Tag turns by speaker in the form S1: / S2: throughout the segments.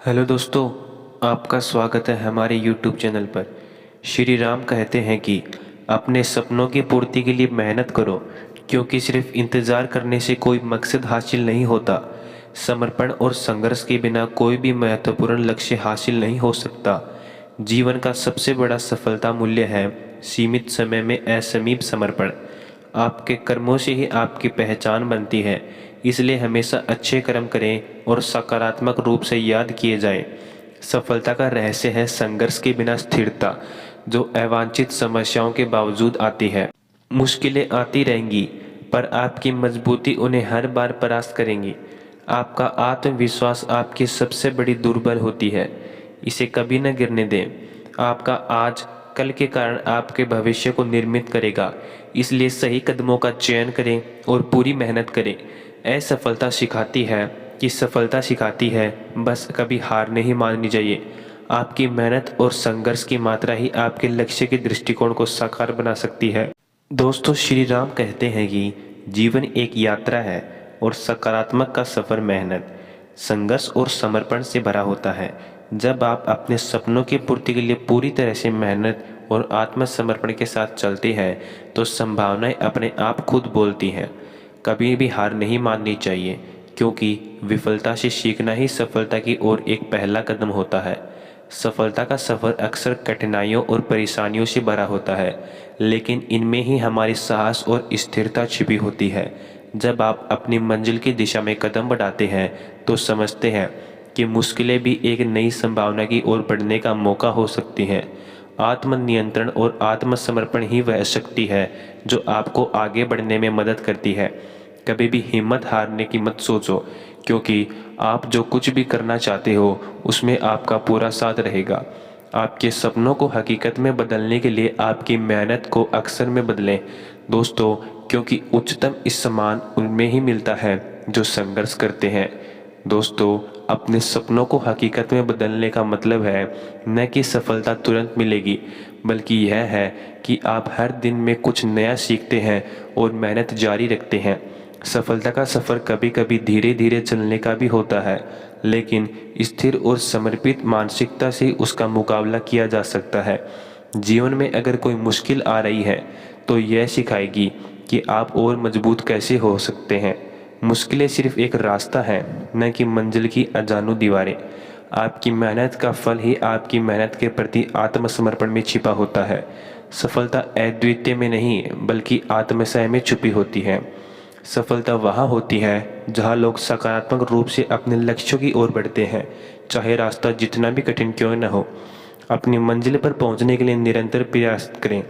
S1: Hello दोस्तों, आपका स्वागत है हमारे YouTube चैनल पर। श्री राम कहते हैं कि अपने सपनों की पूर्ति के लिए मेहनत करो, क्योंकि सिर्फ इंतज़ार करने से कोई मकसद हासिल नहीं होता। समर्पण और संघर्ष के बिना कोई भी महत्वपूर्ण लक्ष्य हासिल नहीं हो सकता। जीवन का सबसे बड़ा सफलता मूल्य है सीमित समय में असीमित समर्पण। आपके कर्मों से ही आपकी पहचान बनती है, इसलिए हमेशा अच्छे कर्म करें और सकारात्मक रूप से याद किए जाएं। सफलता का रहस्य है संघर्ष के बिना स्थिरता, जो अवांछित समस्याओं के बावजूद आती है। मुश्किलें आती रहेंगी, पर आपकी मजबूती उन्हें हर बार परास्त करेंगी। आपका आत्मविश्वास आपकी सबसे बड़ी दुर्बल होती है, इसे कभी न गिरने दें। आपका आज कल के कारण आपके भविष्य को निर्मित करेगा, इसलिए सही कदमों का चयन करें और पूरी मेहनत करें। असफलता सिखाती है कि सफलता सिखाती है, बस कभी हार नहीं माननी चाहिए। आपकी मेहनत और संघर्ष की मात्रा ही आपके लक्ष्य के दृष्टिकोण को साकार बना सकती है। दोस्तों, श्री राम कहते हैं कि जीवन एक यात्रा है और सकारात्मक का सफ़र मेहनत, संघर्ष और समर्पण से भरा होता है। जब आप अपने सपनों की पूर्ति के लिए पूरी तरह से मेहनत और आत्मसमर्पण के साथ चलते हैं, तो संभावनाएं अपने आप खुद बोलती हैं। कभी भी हार नहीं माननी चाहिए, क्योंकि विफलता से सीखना ही सफलता की ओर एक पहला कदम होता है। सफलता का सफ़र अक्सर कठिनाइयों और परेशानियों से भरा होता है, लेकिन इनमें ही हमारी साहस और स्थिरता छिपी होती है। जब आप अपनी मंजिल की दिशा में कदम बढ़ाते हैं, तो समझते हैं कि मुश्किलें भी एक नई संभावना की ओर बढ़ने का मौका हो सकती हैं। आत्मनियंत्रण और आत्मसमर्पण ही वह शक्ति है जो आपको आगे बढ़ने में मदद करती है। कभी भी हिम्मत हारने की मत सोचो, क्योंकि आप जो कुछ भी करना चाहते हो उसमें आपका पूरा साथ रहेगा। आपके सपनों को हकीकत में बदलने के लिए आपकी मेहनत को अक्सर में बदलें दोस्तों, क्योंकि उच्चतम सम्मान उनमें ही मिलता है जो संघर्ष करते हैं। दोस्तों, अपने सपनों को हकीकत में बदलने का मतलब है न कि सफलता तुरंत मिलेगी, बल्कि यह है कि आप हर दिन में कुछ नया सीखते हैं और मेहनत जारी रखते हैं। सफलता का सफ़र कभी कभी धीरे धीरे चलने का भी होता है, लेकिन स्थिर और समर्पित मानसिकता से उसका मुकाबला किया जा सकता है। जीवन में अगर कोई मुश्किल आ रही है, तो यह सिखाएगी कि आप और मजबूत कैसे हो सकते हैं। मुश्किलें सिर्फ एक रास्ता है, न कि मंजिल की अजानू दीवारें। आपकी मेहनत का फल ही आपकी मेहनत के प्रति आत्मसमर्पण में छिपा होता है। सफलता अद्वितीय में नहीं, बल्कि आत्मसय में छुपी होती है। सफलता वहाँ होती है जहाँ लोग सकारात्मक रूप से अपने लक्ष्यों की ओर बढ़ते हैं, चाहे रास्ता जितना भी कठिन क्यों न हो। अपनी मंजिल पर पहुँचने के लिए निरंतर प्रयास करें,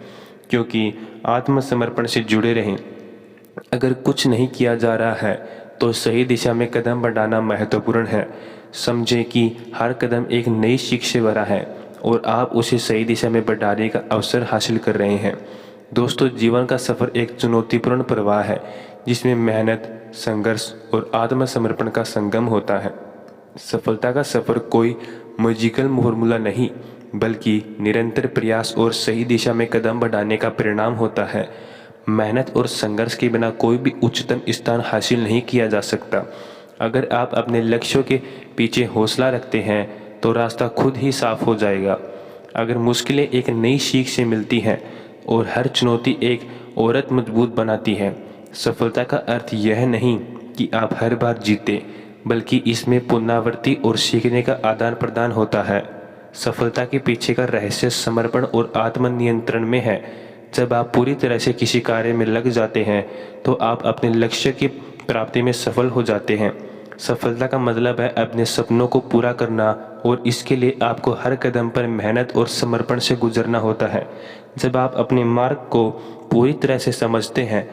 S1: क्योंकि आत्मसमर्पण से जुड़े रहें। अगर कुछ नहीं किया जा रहा है, तो सही दिशा में कदम बढ़ाना महत्वपूर्ण है। समझें कि हर कदम एक नई सीख से भरा है और आप उसे सही दिशा में बढ़ाने का अवसर हासिल कर रहे हैं। दोस्तों, जीवन का सफ़र एक चुनौतीपूर्ण प्रवाह है, जिसमें मेहनत, संघर्ष और आत्मसमर्पण का संगम होता है। सफलता का सफ़र कोई मैजिकल फॉर्मूला नहीं, बल्कि निरंतर प्रयास और सही दिशा में कदम बढ़ाने का परिणाम होता है। मेहनत और संघर्ष के बिना कोई भी उच्चतम स्थान हासिल नहीं किया जा सकता। अगर आप अपने लक्ष्यों के पीछे हौसला रखते हैं, तो रास्ता खुद ही साफ हो जाएगा। अगर मुश्किलें एक नई सीख से मिलती हैं और हर चुनौती एक औरत मजबूत बनाती है। सफलता का अर्थ यह नहीं कि आप हर बार जीते, बल्कि इसमें पुनरावृत्ति और सीखने का आदान प्रदान होता है। सफलता के पीछे का रहस्य समर्पण और आत्मनियंत्रण में है। जब आप पूरी तरह से किसी कार्य में लग जाते हैं, तो आप अपने लक्ष्य की प्राप्ति में सफल हो जाते हैं। सफलता का मतलब है अपने सपनों को पूरा करना, और इसके लिए आपको हर कदम पर मेहनत और समर्पण से गुजरना होता है। जब आप अपने मार्ग को पूरी तरह से समझते हैं,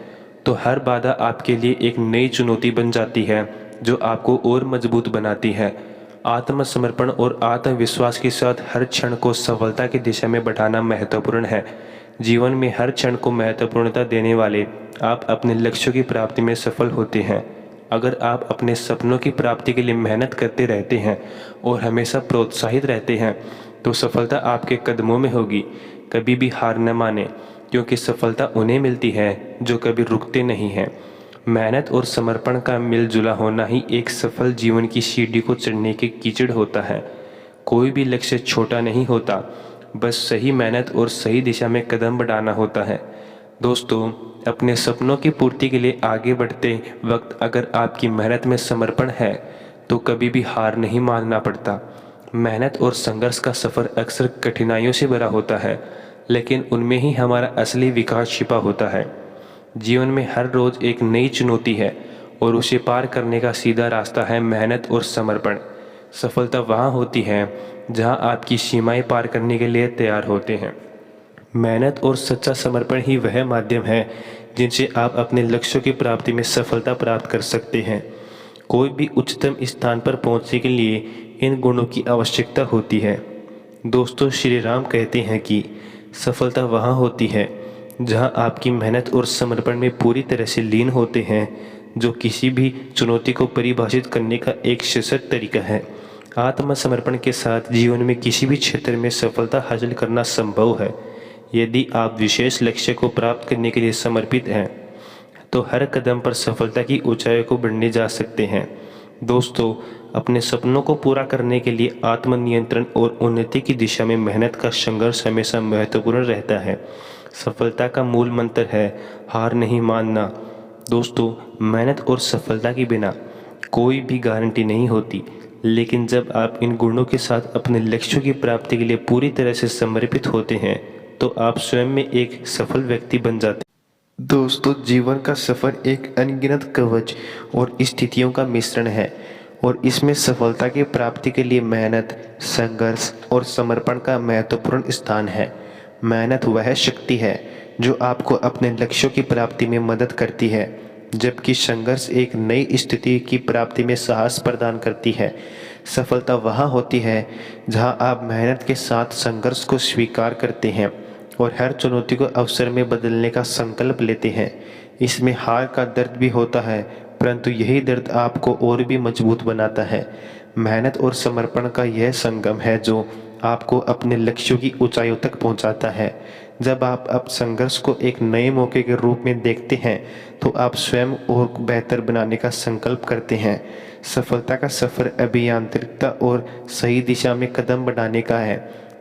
S1: तो हर बाधा आपके लिए एक नई चुनौती बन जाती है, जो आपको और मजबूत बनाती है। आत्मसमर्पण और आत्मविश्वास के साथ हर क्षण को सफलता की दिशा में बढ़ाना महत्वपूर्ण है। जीवन में हर क्षण को महत्वपूर्णता देने वाले आप अपने लक्ष्यों की प्राप्ति में सफल होते हैं। अगर आप अपने सपनों की प्राप्ति के लिए मेहनत करते रहते हैं और हमेशा प्रोत्साहित रहते हैं, तो सफलता आपके कदमों में होगी। कभी भी हार न माने, क्योंकि सफलता उन्हें मिलती है जो कभी रुकते नहीं हैं। मेहनत और समर्पण का मिलजुला होना ही एक सफल जीवन की सीढ़ी को चढ़ने के कीचड़ होता है। कोई भी लक्ष्य छोटा नहीं होता, बस सही मेहनत और सही दिशा में कदम बढ़ाना होता है। दोस्तों, अपने सपनों की पूर्ति के लिए आगे बढ़ते वक्त अगर आपकी मेहनत में समर्पण है तो कभी भी हार नहीं मानना पड़ता। मेहनत और संघर्ष का सफ़र अक्सर कठिनाइयों से भरा होता है, लेकिन उनमें ही हमारा असली विकास छिपा होता है। जीवन में हर रोज़ एक नई चुनौती है और उसे पार करने का सीधा रास्ता है मेहनत और समर्पण। सफलता वहाँ होती है जहाँ आपकी सीमाएं पार करने के लिए तैयार होते हैं। मेहनत और सच्चा समर्पण ही वह माध्यम है जिनसे आप अपने लक्ष्यों की प्राप्ति में सफलता प्राप्त कर सकते हैं। कोई भी उच्चतम स्थान पर पहुंचने के लिए इन गुणों की आवश्यकता होती है। दोस्तों, श्री राम कहते हैं कि सफलता वहाँ होती है जहाँ आपकी मेहनत और समर्पण में पूरी तरह से लीन होते हैं, जो किसी भी चुनौती को परिभाषित करने का एक सशक्त तरीका है। आत्मसमर्पण के साथ जीवन में किसी भी क्षेत्र में सफलता हासिल करना संभव है। यदि आप विशेष लक्ष्य को प्राप्त करने के लिए समर्पित हैं तो हर कदम पर सफलता की ऊंचाई को बढ़ने जा सकते हैं। दोस्तों, अपने सपनों को पूरा करने के लिए आत्मनियंत्रण और उन्नति की दिशा में मेहनत का संघर्ष हमेशा महत्वपूर्ण रहता है। सफलता का मूल मंत्र है हार नहीं मानना। दोस्तों, मेहनत और सफलता के बिना कोई भी गारंटी नहीं होती, लेकिन जब आप इन गुणों के साथ अपने लक्ष्यों की प्राप्ति के लिए पूरी तरह से समर्पित होते हैं तो आप स्वयं में एक सफल व्यक्ति बन जाते हैं। दोस्तों, जीवन का सफ़र एक अनगिनत कवच और स्थितियों का मिश्रण है और इसमें सफलता की प्राप्ति के लिए मेहनत, संघर्ष और समर्पण का महत्वपूर्ण स्थान है। मेहनत वह शक्ति है जो आपको अपने लक्ष्यों की प्राप्ति में मदद करती है, जबकि संघर्ष एक नई स्थिति की प्राप्ति में साहस प्रदान करती है। सफलता वहाँ होती है जहाँ आप मेहनत के साथ संघर्ष को स्वीकार करते हैं और हर चुनौती को अवसर में बदलने का संकल्प लेते हैं। इसमें हार का दर्द भी होता है, परंतु यही दर्द आपको और भी मजबूत बनाता है। मेहनत और समर्पण का यह संगम है जो आपको अपने लक्ष्यों की ऊंचाइयों तक पहुंचाता है। जब आप अब संघर्ष को एक नए मौके के रूप में देखते हैं तो आप स्वयं और बेहतर बनाने का संकल्प करते हैं। सफलता का सफ़र अभियांत्रिकता और सही दिशा में कदम बढ़ाने का है।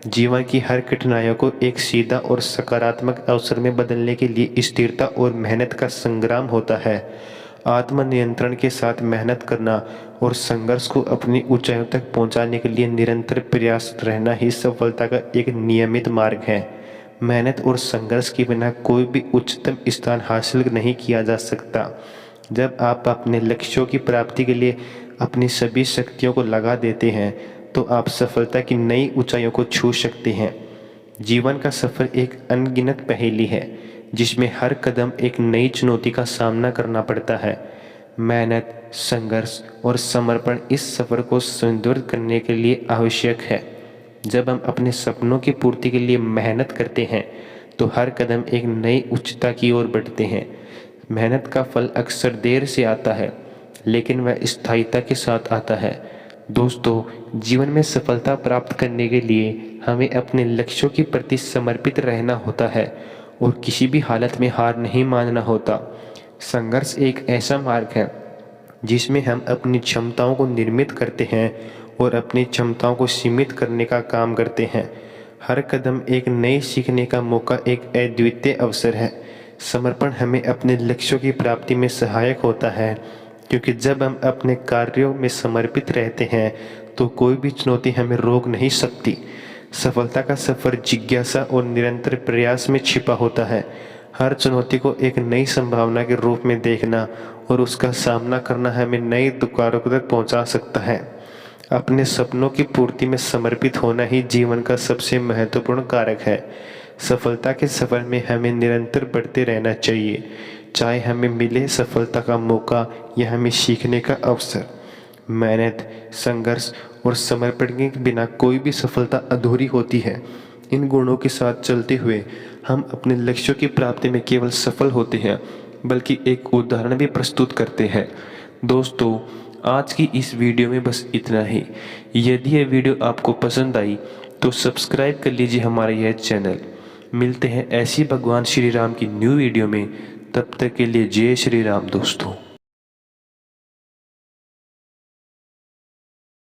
S1: जीवन की हर कठिनाइयों को एक सीधा और सकारात्मक अवसर में बदलने के लिए स्थिरता और मेहनत का संग्राम होता है। आत्मनियंत्रण के साथ मेहनत करना और संघर्ष को अपनी ऊंचाइयों तक पहुंचाने के लिए निरंतर प्रयास रहना ही सफलता का एक नियमित मार्ग है। मेहनत और संघर्ष के बिना कोई भी उच्चतम स्थान हासिल नहीं किया जा सकता। जब आप अपने लक्ष्यों की प्राप्ति के लिए अपनी सभी शक्तियों को लगा देते हैं तो आप सफलता की नई ऊंचाइयों को छू सकते हैं। जीवन का सफ़र एक अनगिनत पहेली है जिसमें हर कदम एक नई चुनौती का सामना करना पड़ता है। मेहनत, संघर्ष और समर्पण इस सफ़र को सुदृढ़ करने के लिए आवश्यक है। जब हम अपने सपनों की पूर्ति के लिए मेहनत करते हैं तो हर कदम एक नई उच्चता की ओर बढ़ते हैं। मेहनत का फल अक्सर देर से आता है, लेकिन वह स्थायित्व के साथ आता है। दोस्तों, जीवन में सफलता प्राप्त करने के लिए हमें अपने लक्ष्यों के प्रति समर्पित रहना होता है और किसी भी हालत में हार नहीं मानना होता। संघर्ष एक ऐसा मार्ग है जिसमें हम अपनी क्षमताओं को निर्मित करते हैं और अपनी क्षमताओं को सीमित करने का काम करते हैं। हर कदम एक नए सीखने का मौका, एक अद्वितीय अवसर है। समर्पण हमें अपने लक्ष्यों की प्राप्ति में सहायक होता है, क्योंकि जब हम अपने कार्यों में समर्पित रहते हैं तो कोई भी चुनौती हमें रोक नहीं सकती। सफलता का सफ़र जिज्ञासा और निरंतर प्रयास में छिपा होता है। हर चुनौती को एक नई संभावना के रूप में देखना और उसका सामना करना हमें नई दुकानों तक पहुंचा सकता है। अपने सपनों की पूर्ति में समर्पित होना ही जीवन का सबसे महत्वपूर्ण कारक है। सफलता के सफ़र में हमें निरंतर बढ़ते रहना चाहिए, चाहे हमें मिले सफलता का मौका या हमें सीखने का अवसर। मेहनत, संघर्ष और समर्पण के बिना कोई भी सफलता अधूरी होती है। इन गुणों के साथ चलते हुए हम अपने लक्ष्यों की प्राप्ति में केवल सफल होते हैं, बल्कि एक उदाहरण भी प्रस्तुत करते हैं। दोस्तों, आज की इस वीडियो में बस इतना ही। यदि यह वीडियो आपको पसंद आई तो सब्सक्राइब कर लीजिए हमारा यह चैनल। मिलते हैं ऐसी भगवान श्री राम की न्यू वीडियो में। तब तक के लिए जय श्री राम दोस्तों।